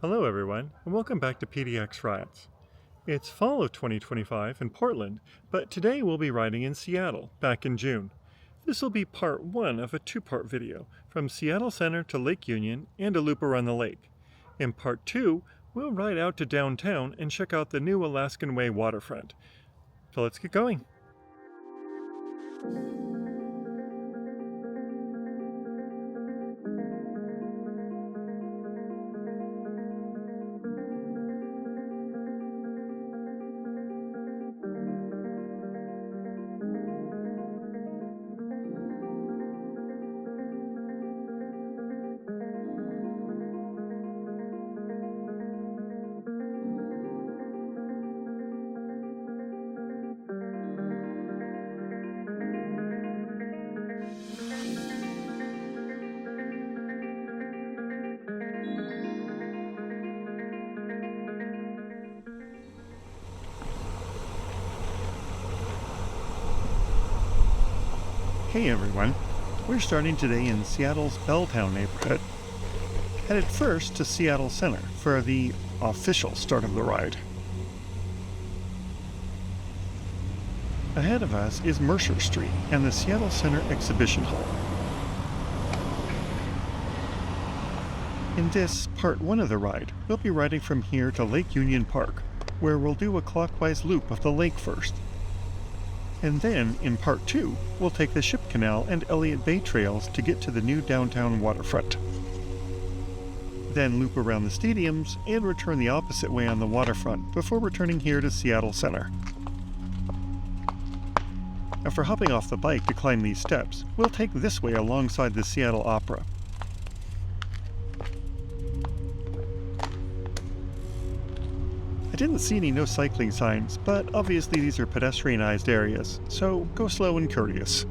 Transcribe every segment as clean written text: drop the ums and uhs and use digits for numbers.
Hello everyone, and welcome back to PDX Rides. It's fall of 2025 in Portland, but today we'll be riding in Seattle, back in June. This will be part one of a two-part video, from Seattle Center to Lake Union and a loop around the lake. In part two, we'll ride out to downtown and check out the new Alaskan Way waterfront. So let's get going. Hey everyone, we're starting today in Seattle's Belltown neighborhood. Headed first to Seattle Center for the official start of the ride. Ahead of us is Mercer Street and the Seattle Center Exhibition Hall. In this part one of the ride, we'll be riding from here to Lake Union Park, where we'll do a clockwise loop of the lake first. And then, in part two, we'll take the Ship Canal and Elliott Bay trails to get to the new downtown waterfront. Then loop around the stadiums and return the opposite way on the waterfront before returning here to Seattle Center. After hopping off the bike to climb these steps, we'll take this way alongside the Seattle Opera. I didn't see any no cycling signs, but obviously these are pedestrianized areas, so go slow and courteous.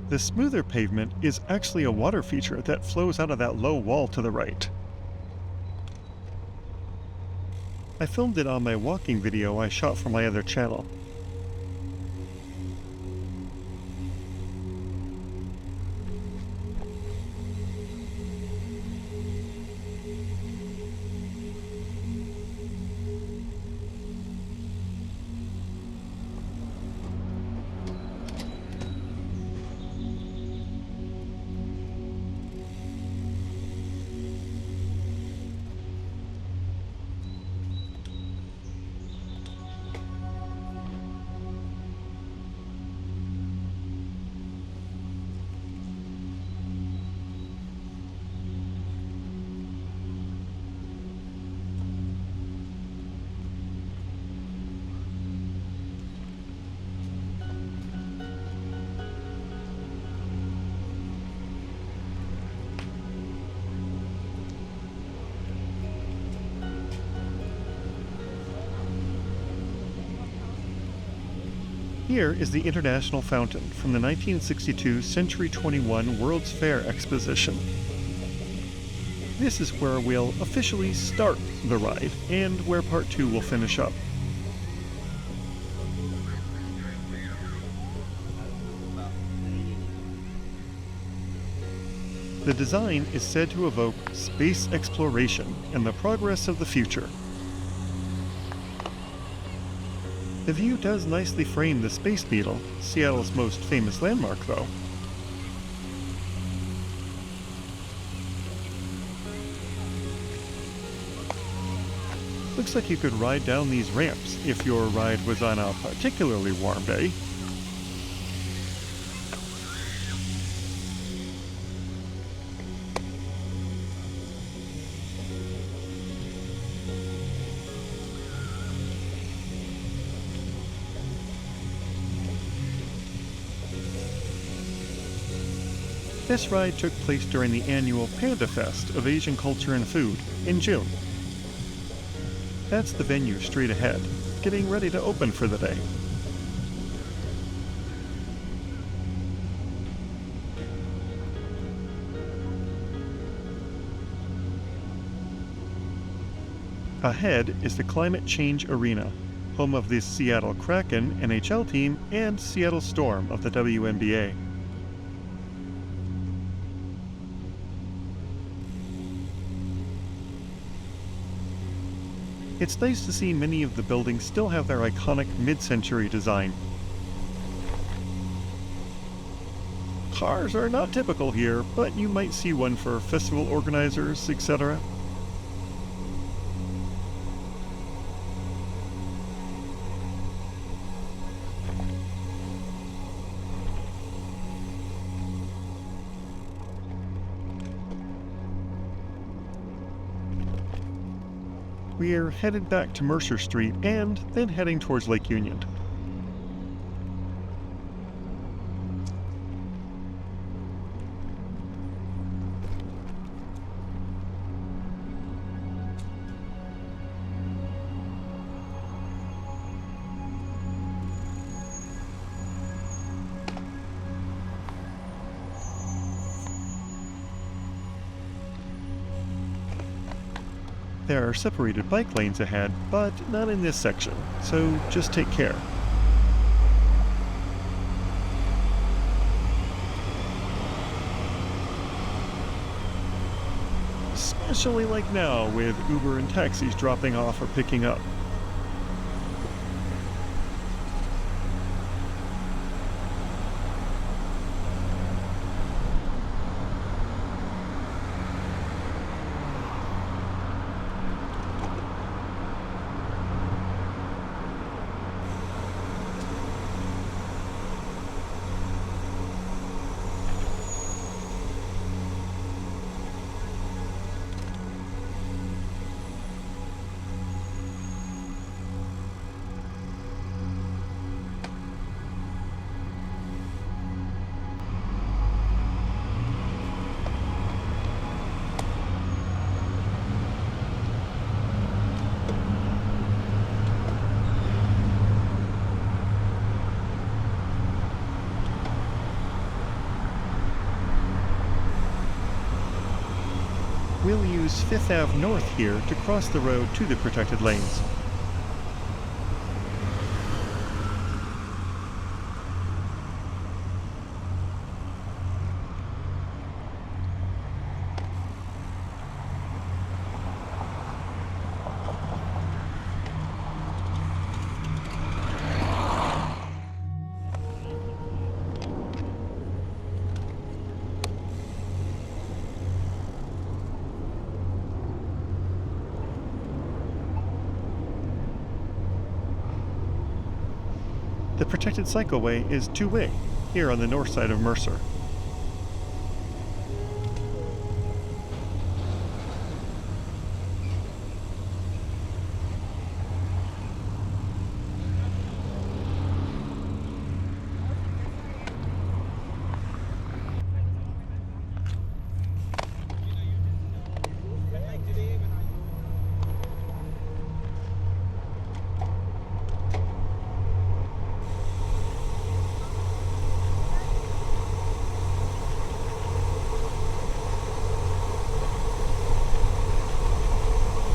The smoother pavement is actually a water feature that flows out of that low wall to the right. I filmed it on my walking video I shot for my other channel. Here is the International Fountain from the 1962 Century 21 World's Fair Exposition. This is where we'll officially start the ride, and where part 2 will finish up. The design is said to evoke space exploration and the progress of the future. The view does nicely frame the Space Needle, Seattle's most famous landmark, though. Looks like you could ride down these ramps if your ride was on a particularly warm day. This ride took place during the annual Panda Fest of Asian Culture and Food in June. That's the venue straight ahead, getting ready to open for the day. Ahead is the Climate Change Arena, home of the Seattle Kraken NHL team and Seattle Storm of the WNBA. It's nice to see many of the buildings still have their iconic mid-century design. Cars are not typical here, but you might see one for festival organizers, etc. We're headed back to Mercer Street and then heading towards Lake Union. There are separated bike lanes ahead, but not in this section, so just take care. Especially like now, with Uber and taxis dropping off or picking up. We'll use 5th Ave North here to cross the road to the protected lanes. The protected cycleway is two-way, here on the north side of Mercer.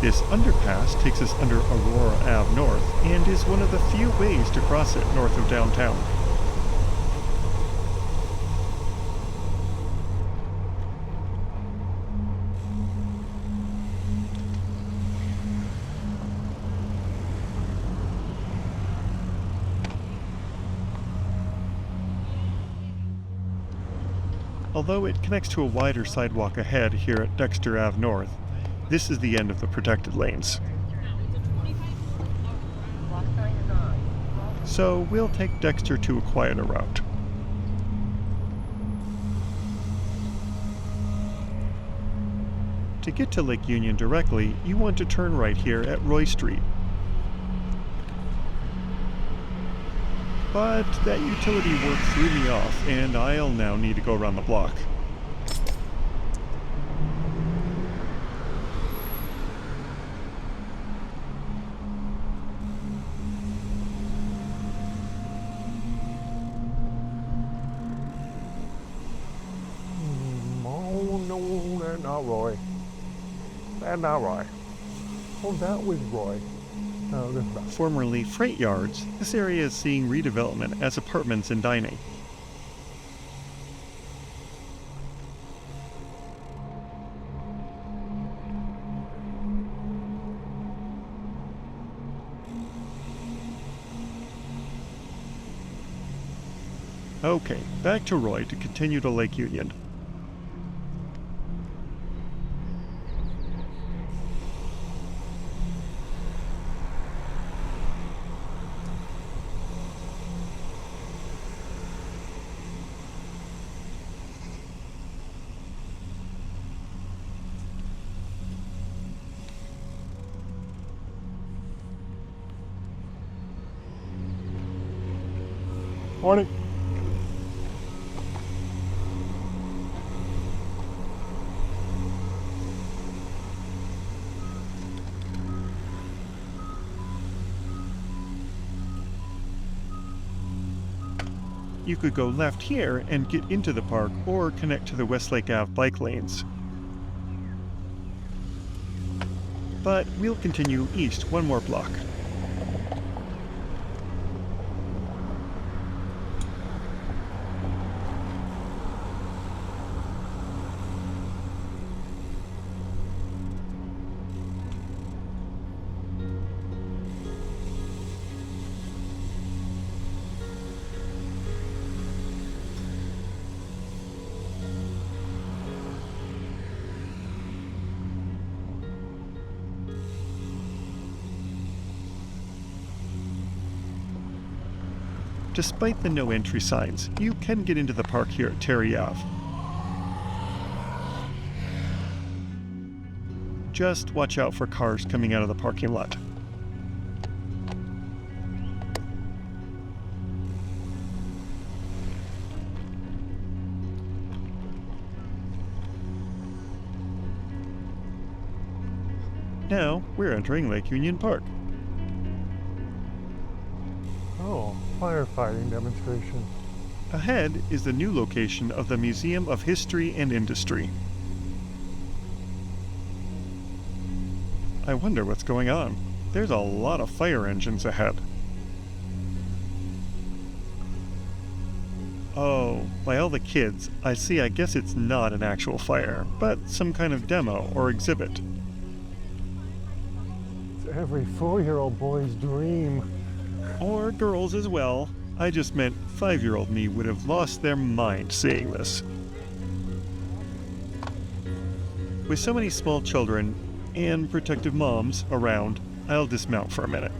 This underpass takes us under Aurora Ave North and is one of the few ways to cross it north of downtown. Although it connects to a wider sidewalk ahead here at Dexter Ave North, this is the end of the protected lanes. So we'll take Dexter to a quieter route. To get to Lake Union directly, you want to turn right here at Roy Street. But that utility work threw me off, and I'll now need to go around the block. Not Roy. That's not Roy. Oh, that was Roy. No, this is not. Formerly freight yards, this area is seeing redevelopment as apartments and dining. Okay, back to Roy to continue to Lake Union. Morning. You could go left here and get into the park or connect to the Westlake Ave bike lanes. But we'll continue east one more block. Despite the no entry signs, you can get into the park here at Terry Ave. Just watch out for cars coming out of the parking lot. Now we're entering Lake Union Park. Oh, firefighting demonstration. Ahead is the new location of the Museum of History and Industry. I wonder what's going on. There's a lot of fire engines ahead. Oh, by all the kids, I see. I guess it's not an actual fire, but some kind of demo or exhibit. It's every 4-year-old boy's dream. Or girls as well. I just meant 5-year-old me would have lost their mind seeing this. With so many small children and protective moms around, I'll dismount for a minute.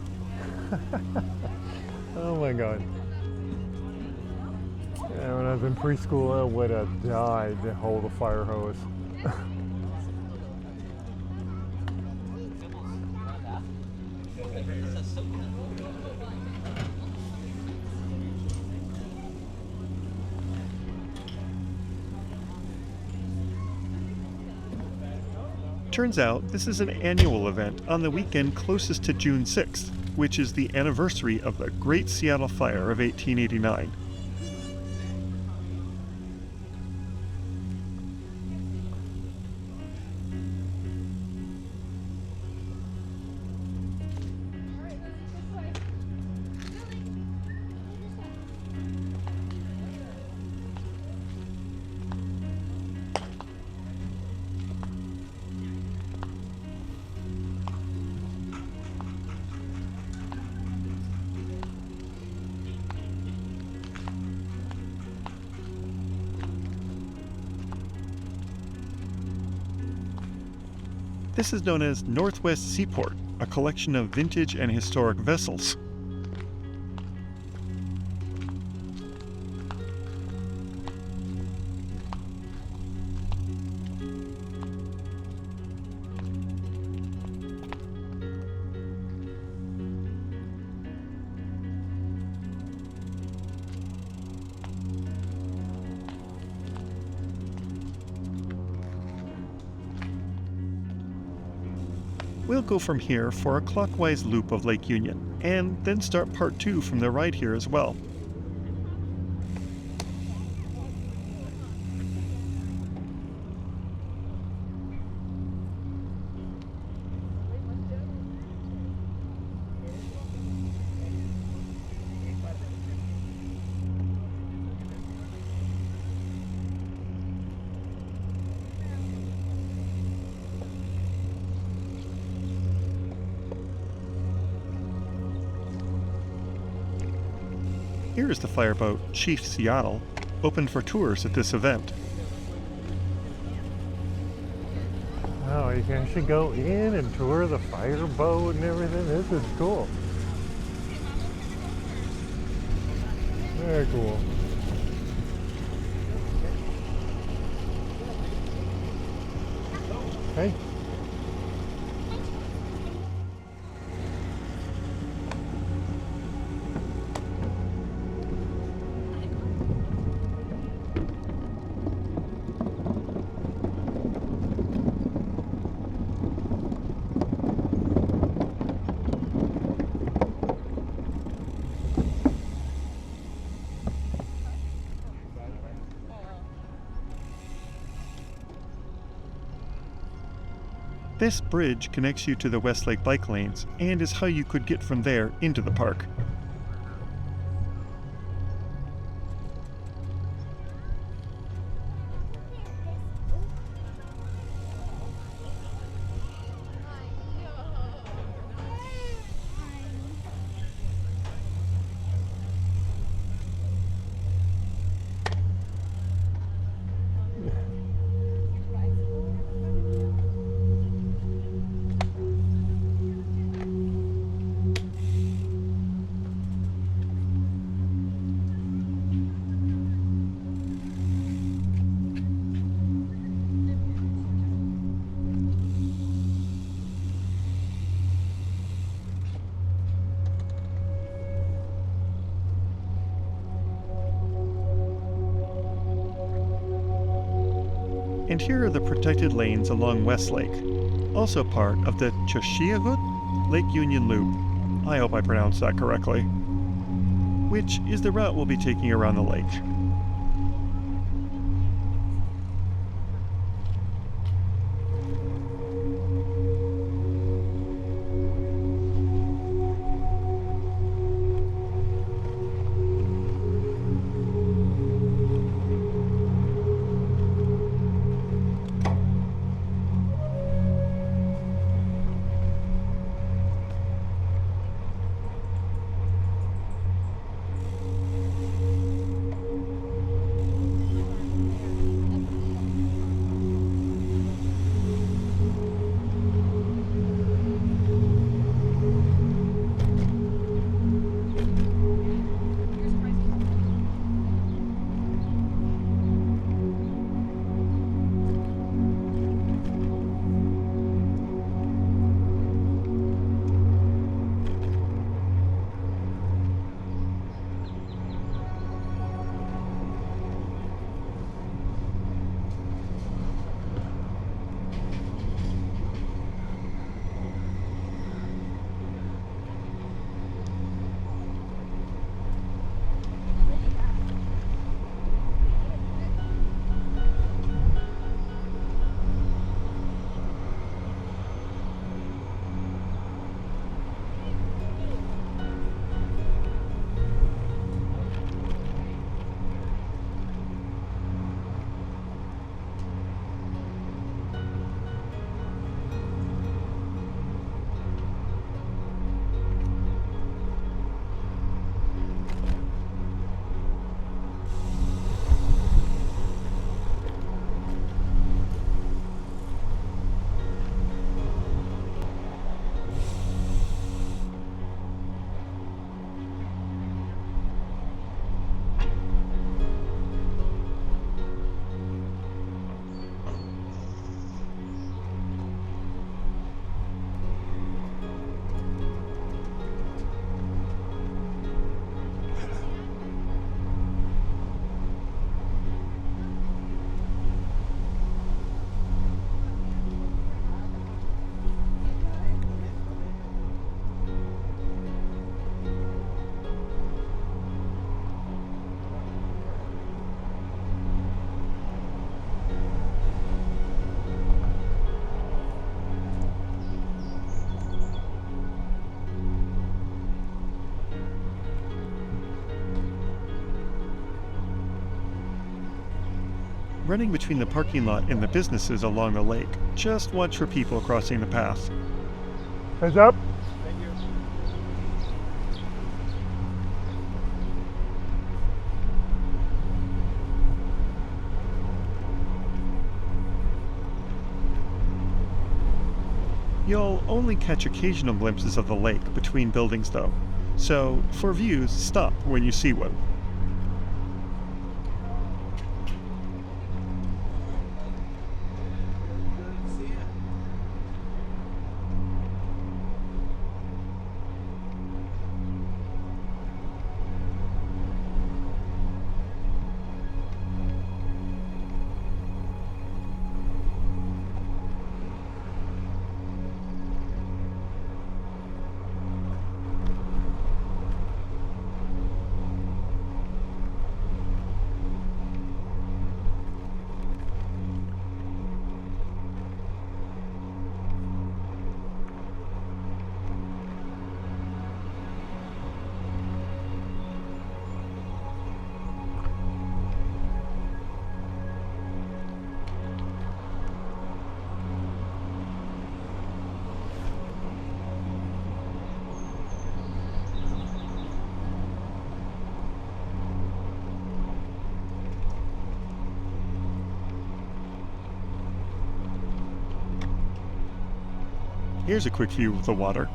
Oh my god. Yeah, when I was in preschool, I would have died to hold a fire hose. Turns out this is an annual event on the weekend closest to June 6th, which is the anniversary of the Great Seattle Fire of 1889. This is known as Northwest Seaport, a collection of vintage and historic vessels. We'll go from here for a clockwise loop of Lake Union, and then start part 2 from the right here as well. Here is the fireboat Chief Seattle, open for tours at this event. Oh, you can actually go in and tour the fireboat and everything. This is cool. Very cool. Hey. This bridge connects you to the Westlake bike lanes and is how you could get from there into the park. And here are the protected lanes along Westlake, also part of the Cheshiahud Lake Union Loop. I hope I pronounced that correctly. Which is the route we'll be taking around the lake. Running between the parking lot and the businesses along the lake, just watch for people crossing the path. Heads up. You'll only catch occasional glimpses of the lake between buildings though, so for views, stop when you see one. Here's a quick view of the water.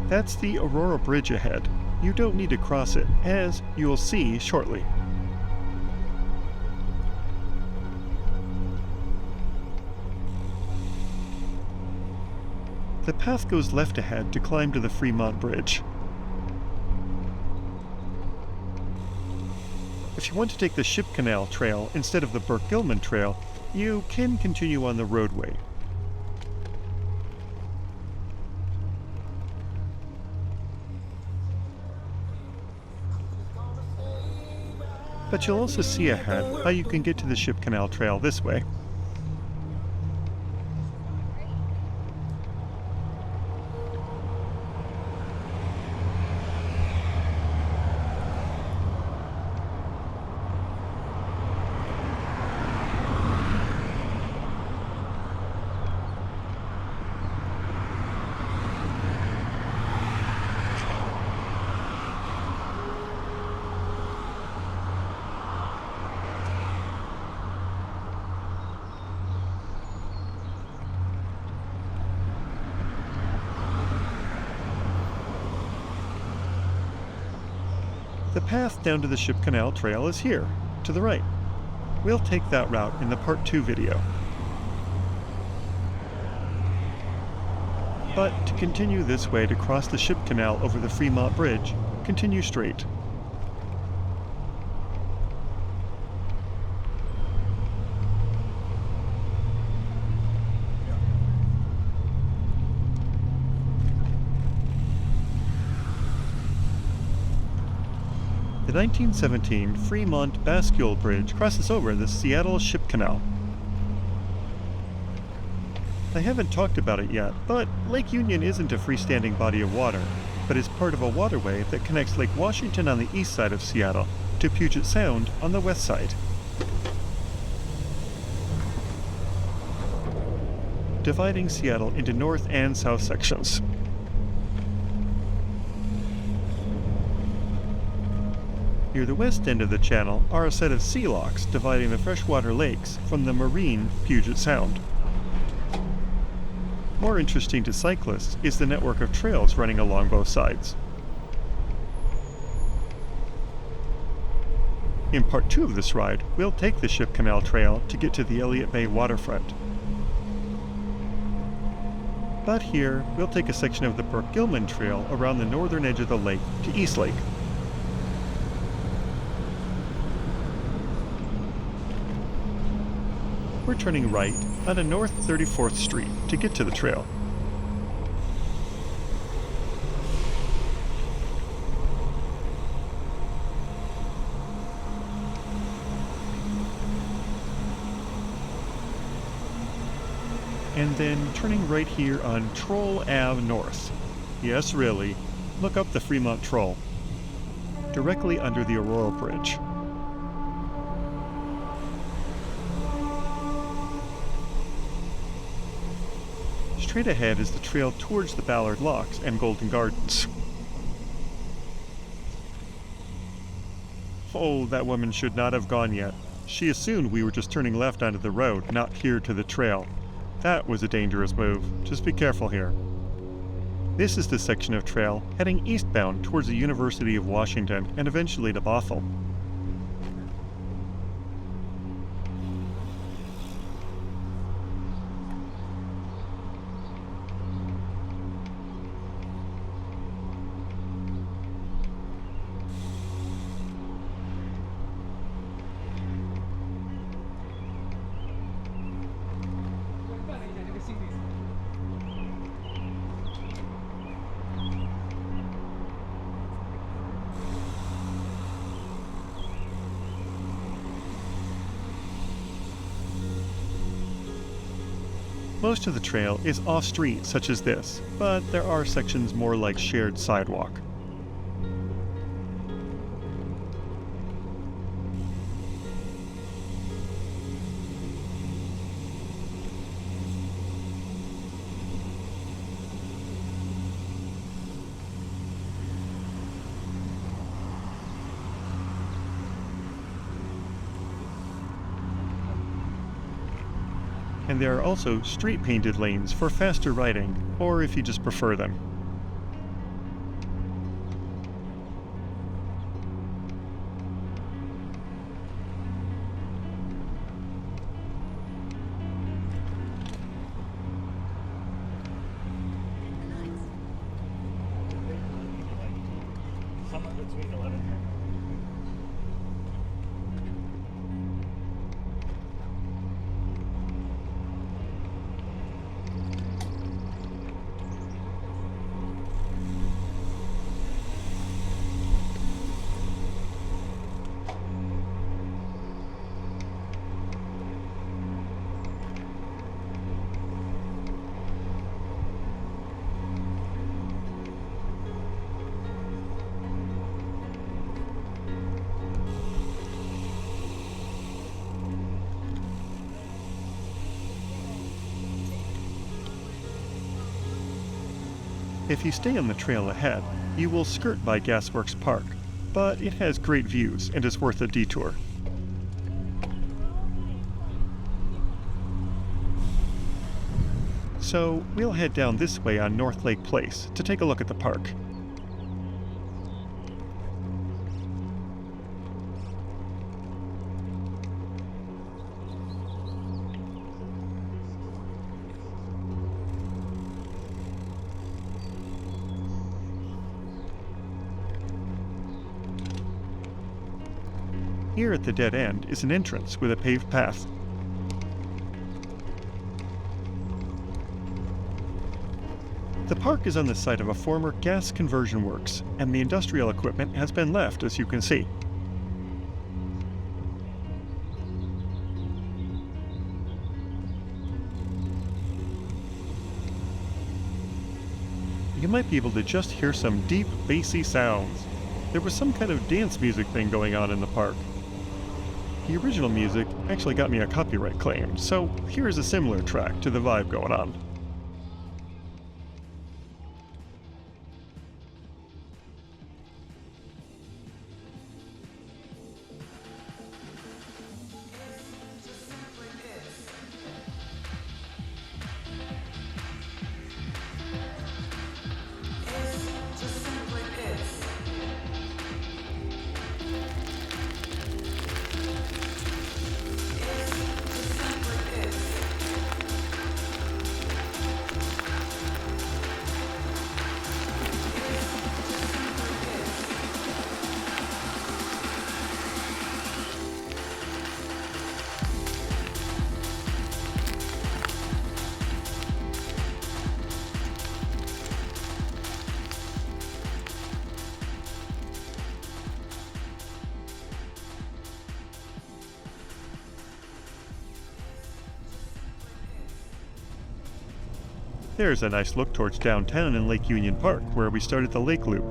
That's the Aurora Bridge ahead. You don't need to cross it, as you'll see shortly. The path goes left ahead to climb to the Fremont Bridge. If you want to take the Ship Canal Trail instead of the Burke-Gilman Trail, you can continue on the roadway. But you'll also see ahead how you can get to the Ship Canal Trail this way. The path down to the Ship Canal Trail is here, to the right. We'll take that route in the Part 2 video. But to continue this way to cross the Ship Canal over the Fremont Bridge, continue straight. The 1917 Fremont Bascule Bridge crosses over the Seattle Ship Canal. I haven't talked about it yet, but Lake Union isn't a freestanding body of water, but is part of a waterway that connects Lake Washington on the east side of Seattle to Puget Sound on the west side, dividing Seattle into north and south sections. Near the west end of the channel are a set of sea locks dividing the freshwater lakes from the marine Puget Sound. More interesting to cyclists is the network of trails running along both sides. In Part 2 of this ride, we'll take the Ship Canal Trail to get to the Elliott Bay waterfront. But here, we'll take a section of the Burke-Gilman Trail around the northern edge of the lake to East Lake. We're turning right onto North 34th Street to get to the trail. and then turning right here on Troll Ave North. Yes, really. Look up the Fremont Troll. Directly under the Aurora Bridge. Straight ahead is the trail towards the Ballard Locks and Golden Gardens. Oh, that woman should not have gone yet. She assumed we were just turning left onto the road, not here to the trail. That was a dangerous move. Just be careful here. This is the section of trail heading eastbound towards the University of Washington and eventually to Bothell. Most of the trail is off-street such as this, but there are sections more like shared sidewalk. And there are also street-painted lanes for faster riding, or if you just prefer them. If you stay on the trail ahead, you will skirt by Gasworks Park, but it has great views and is worth a detour. So we'll head down this way on North Lake Place to take a look at the park. Here at the dead end is an entrance with a paved path. The park is on the site of a former gas conversion works, and the industrial equipment has been left, as you can see. You might be able to just hear some deep, bassy sounds. There was some kind of dance music thing going on in the park. The original music actually got me a copyright claim, so here is a similar track to the vibe going on. There's a nice look towards downtown in Lake Union Park, where we started the lake loop.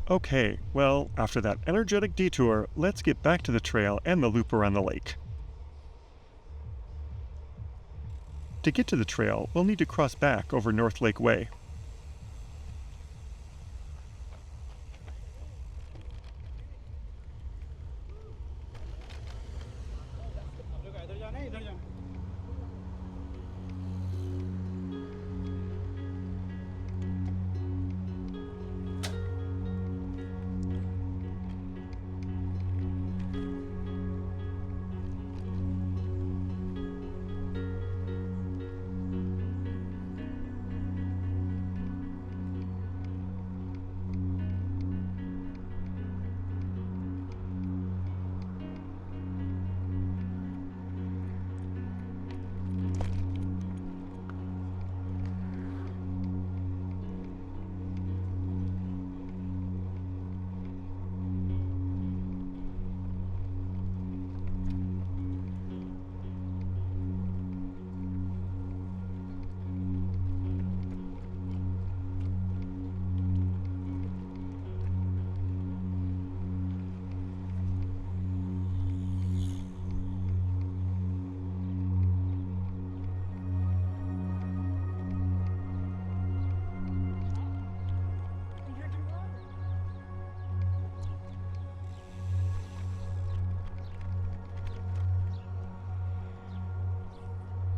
Okay, well, after that energetic detour, let's get back to the trail and the loop around the lake. To get to the trail, we'll need to cross back over North Lake Way.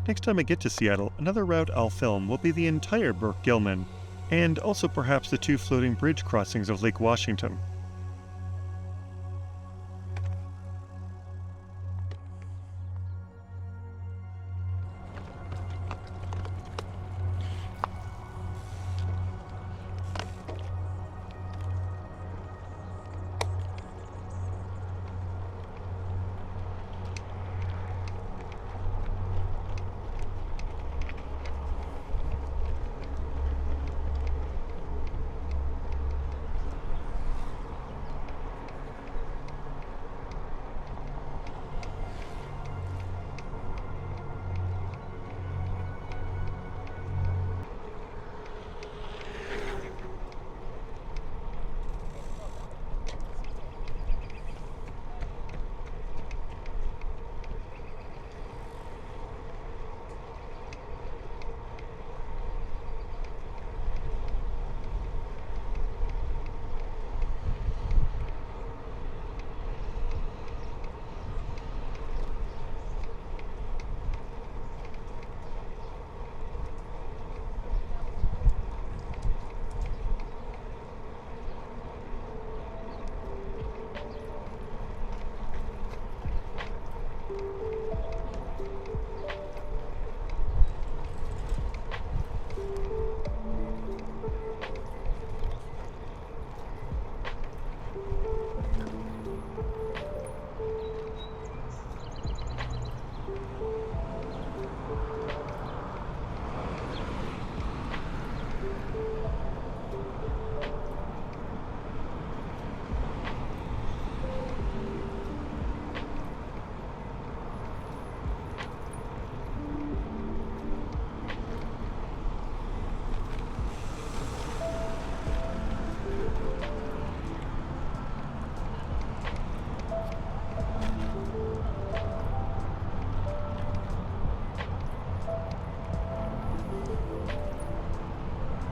Next time I get to Seattle, another route I'll film will be the entire Burke-Gilman, and also perhaps the 2 floating bridge crossings of Lake Washington.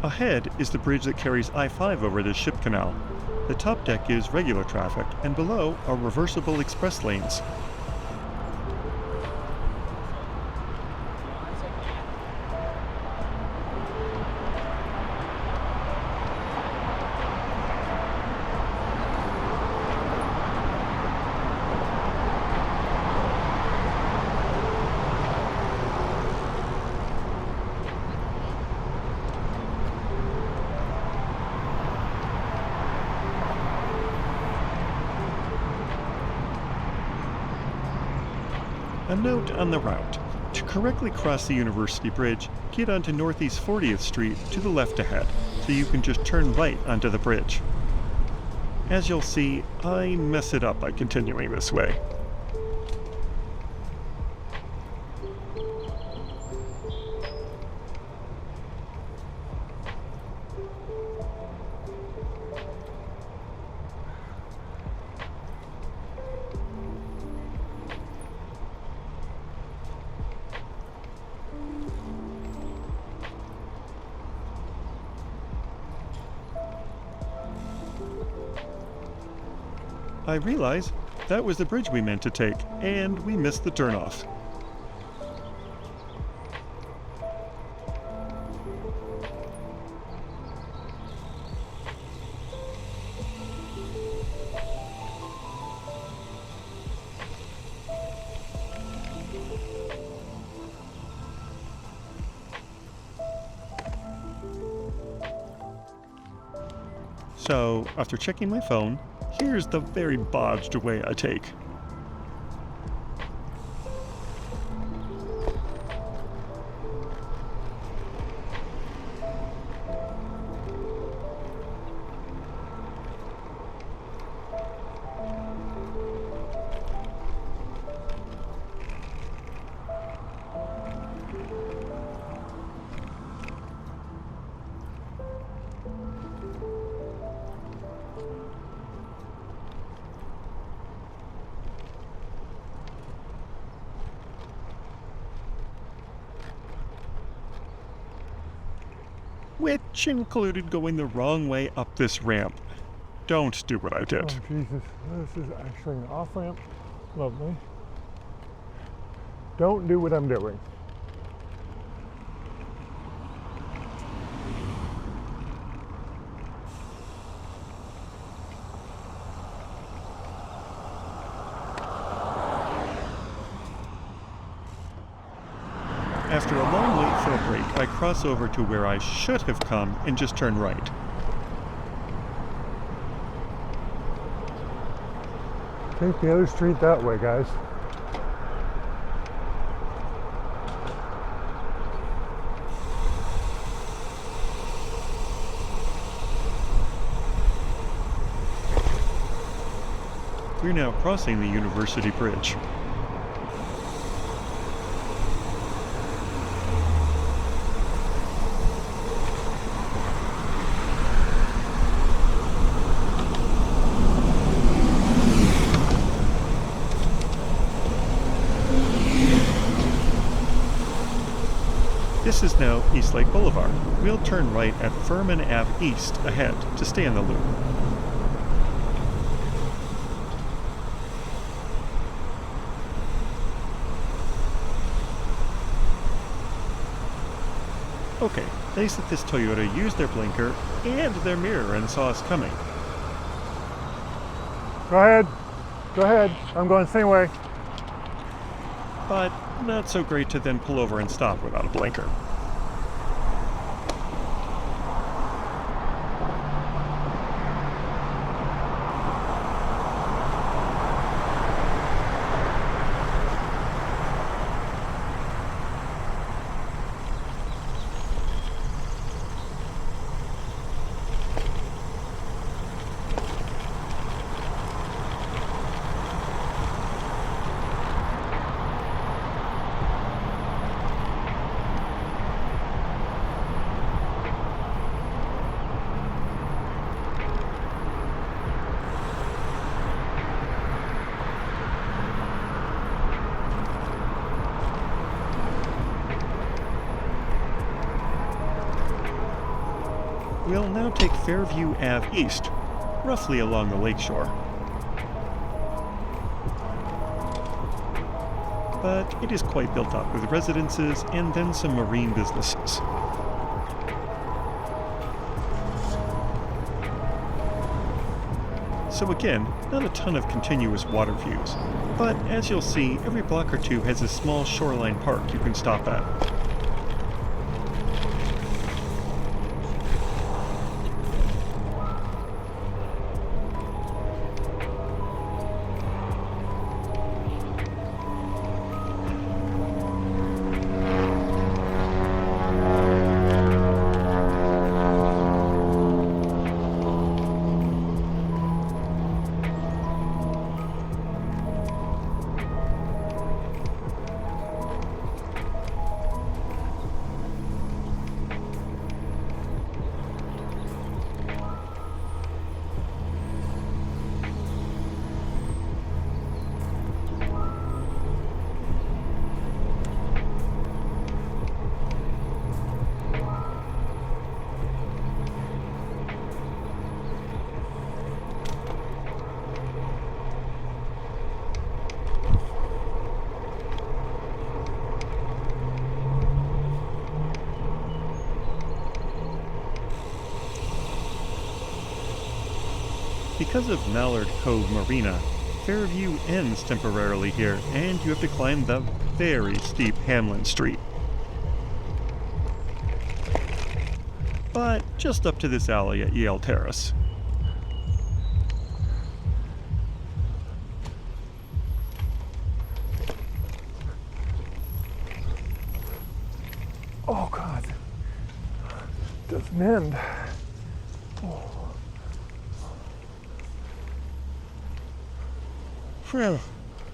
Ahead is the bridge that carries I-5 over the ship canal. The top deck is regular traffic, and below are reversible express lanes. A note on the route. To correctly cross the University Bridge, get onto Northeast 40th Street to the left ahead, so you can just turn right onto the bridge. As you'll see, I mess it up by continuing this way. I realize that was the bridge we meant to take, and we missed the turnoff. So, after checking my phone, here's the very bodged way I take. Which included going the wrong way up this ramp. Don't do what I did. Oh, Jesus. This is actually an off-ramp. Lovely. Don't do what I'm doing. After a long wait for a break, I cross over to where I should have come and just turn right. Take the other street that way, guys. We're now crossing the University Bridge. This is now East Lake Boulevard. We'll turn right at Fremont Ave East ahead to stay in the loop. Okay, nice that this Toyota used their blinker and their mirror and saw us coming. Go ahead. Go ahead. I'm going the same way. But not so great to then pull over and stop without a blinker. We'll now take Fairview Ave East, roughly along the lakeshore. But it is quite built up with residences and then some marine businesses. So again, not a ton of continuous water views, but as you'll see, every block or two has a small shoreline park you can stop at. Because of Mallard Cove Marina, Fairview ends temporarily here, and you have to climb the very steep Hamlin Street. But just up to this alley at Yale Terrace. Oh God, doesn't end. Phew,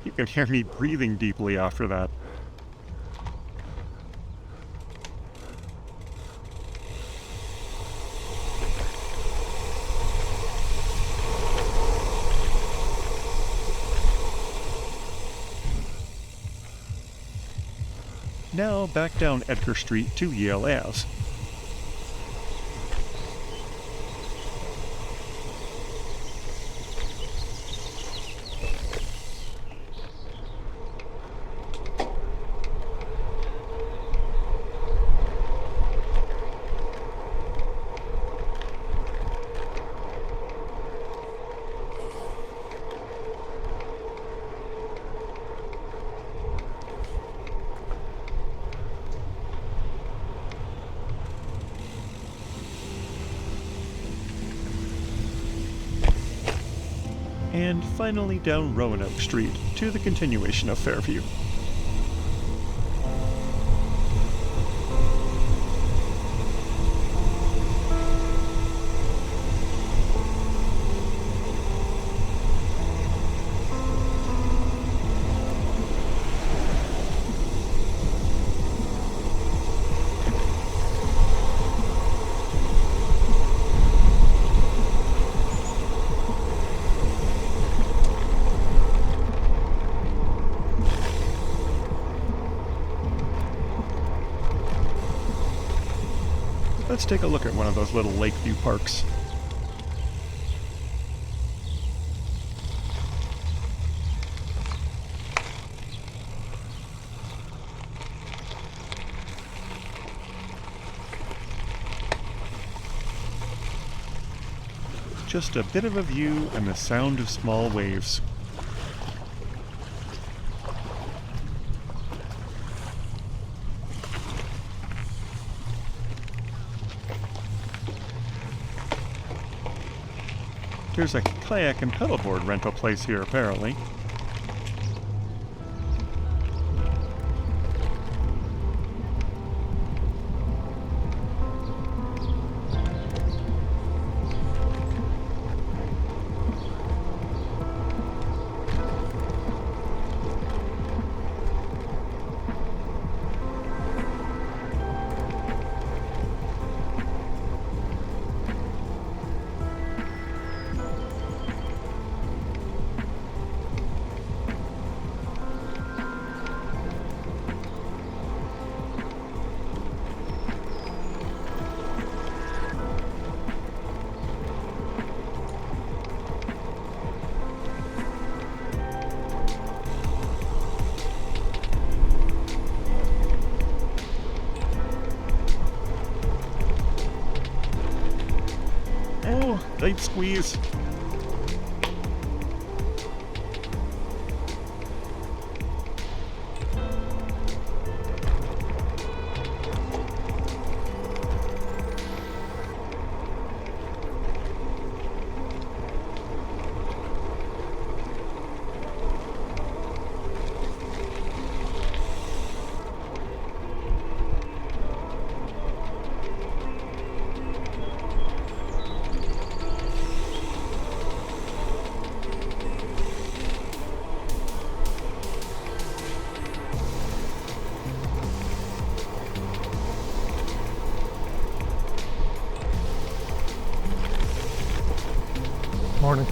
you can hear me breathing deeply after that. Now back down Edgar Street to Yale Ave. And finally down Roanoke Street to the continuation of Fairview. Let's take a look at one of those little Lakeview parks. Just a bit of a view and the sound of small waves. There's a kayak and pedalboard rental place here, apparently. Tight squeeze. Morning.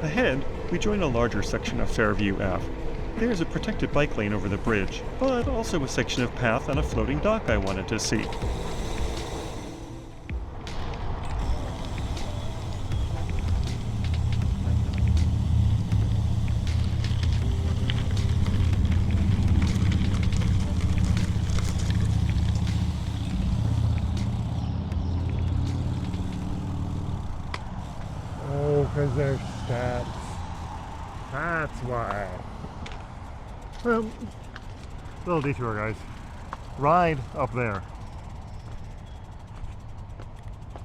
Ahead, we join a larger section of Fairview Ave. There's a protected bike lane over the bridge, but also a section of path on a floating dock I wanted to see. Oh, because there's steps. That's why. Well, little detour, guys. Ride up there.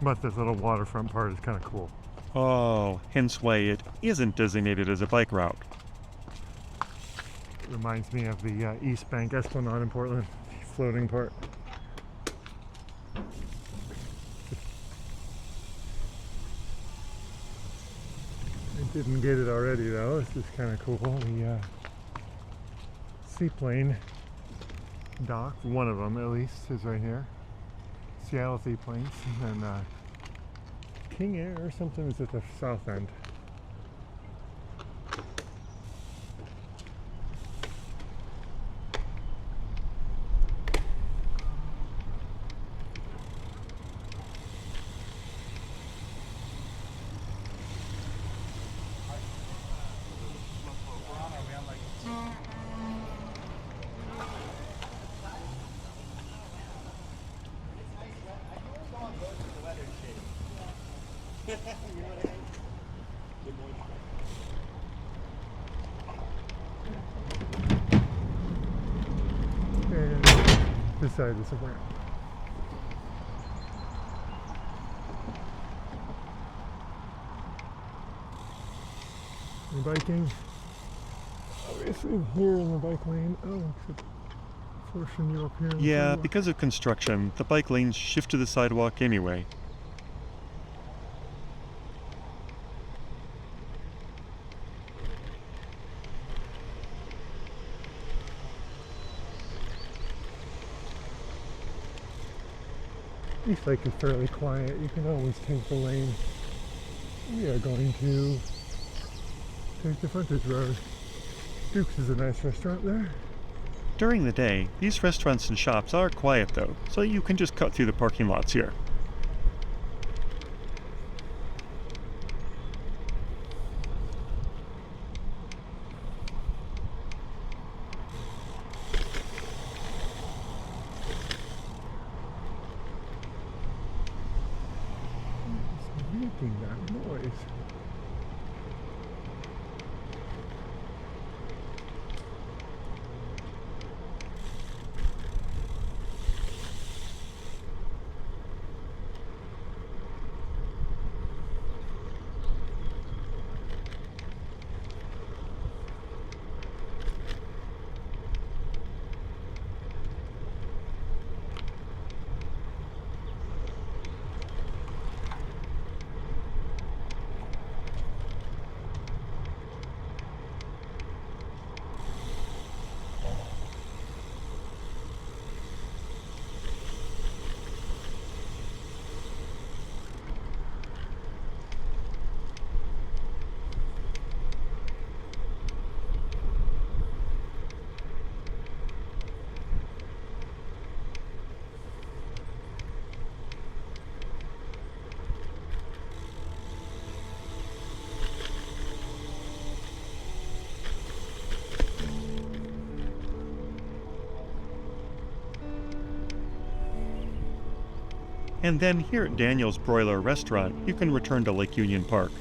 But this little waterfront part is kind of cool. Oh, hence why it isn't designated as a bike route. Reminds me of the East Bank Esplanade in Portland, floating part. I didn't get it already though. This is kind of cool. The seaplane dock, one of them at least, is right here. Seattle Seaplanes, and then King Air or something is at the south end. And this side is a ramp. And biking, obviously here in the bike lane. Oh, except forcing you up here. Yeah, because of construction, the bike lanes shift to the sidewalk anyway. East Lake is fairly quiet. You can always take the lane. We are going to take the frontage road. Duke's is a nice restaurant there. During the day, these restaurants and shops are quiet though, so you can just cut through the parking lots here. that noise? And then here at Daniel's Broiler Restaurant, you can return to Lake Union Park.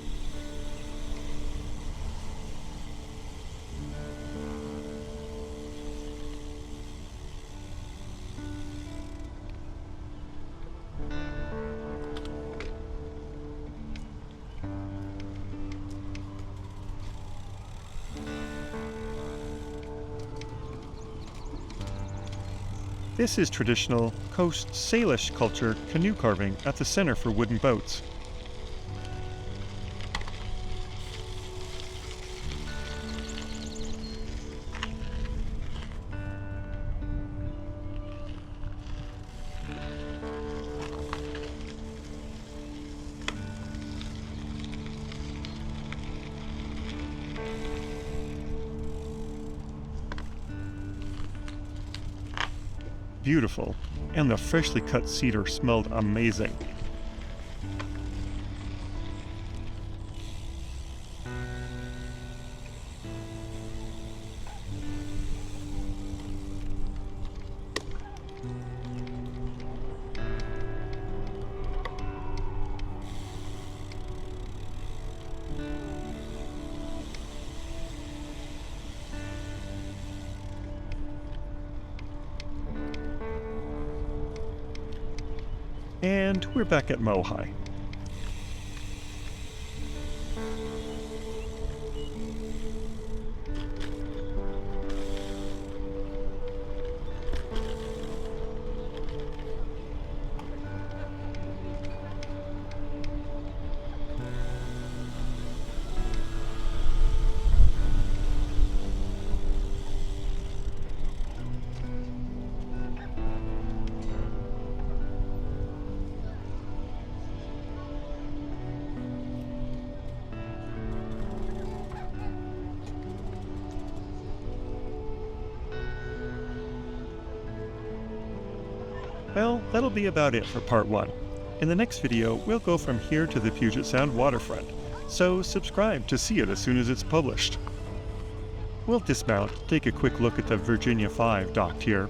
This is traditional Coast Salish culture canoe carving at the Center for Wooden Boats. Beautiful, and the freshly cut cedar smelled amazing. And we're back at Mohi. Well, that'll be about it for part 1. In the next video, we'll go from here to the Puget Sound waterfront, so subscribe to see it as soon as it's published. We'll dismount, take a quick look at the Virginia 5 docked here.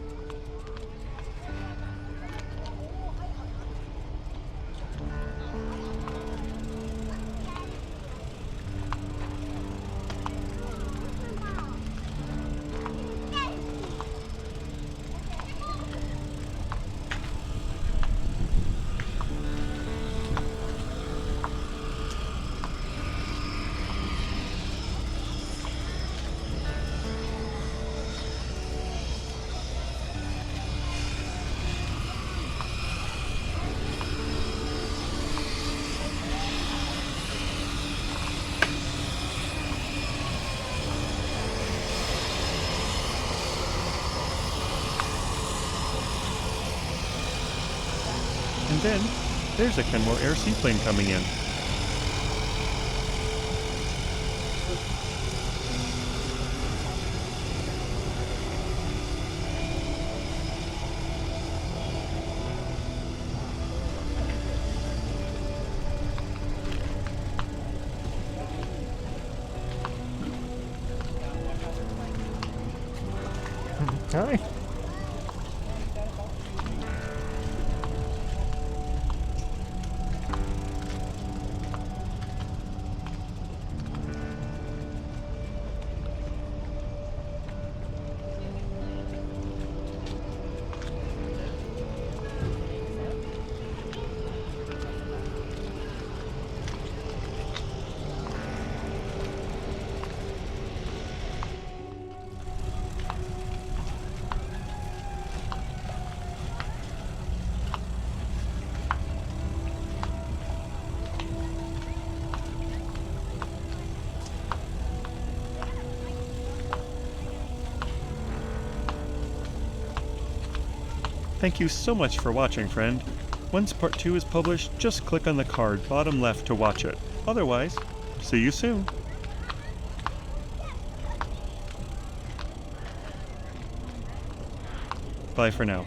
And then, there's a Kenmore Air seaplane coming in. Hi. Thank you so much for watching, friend. Once part 2 is published, just click on the card bottom left to watch it. Otherwise, see you soon. Bye for now.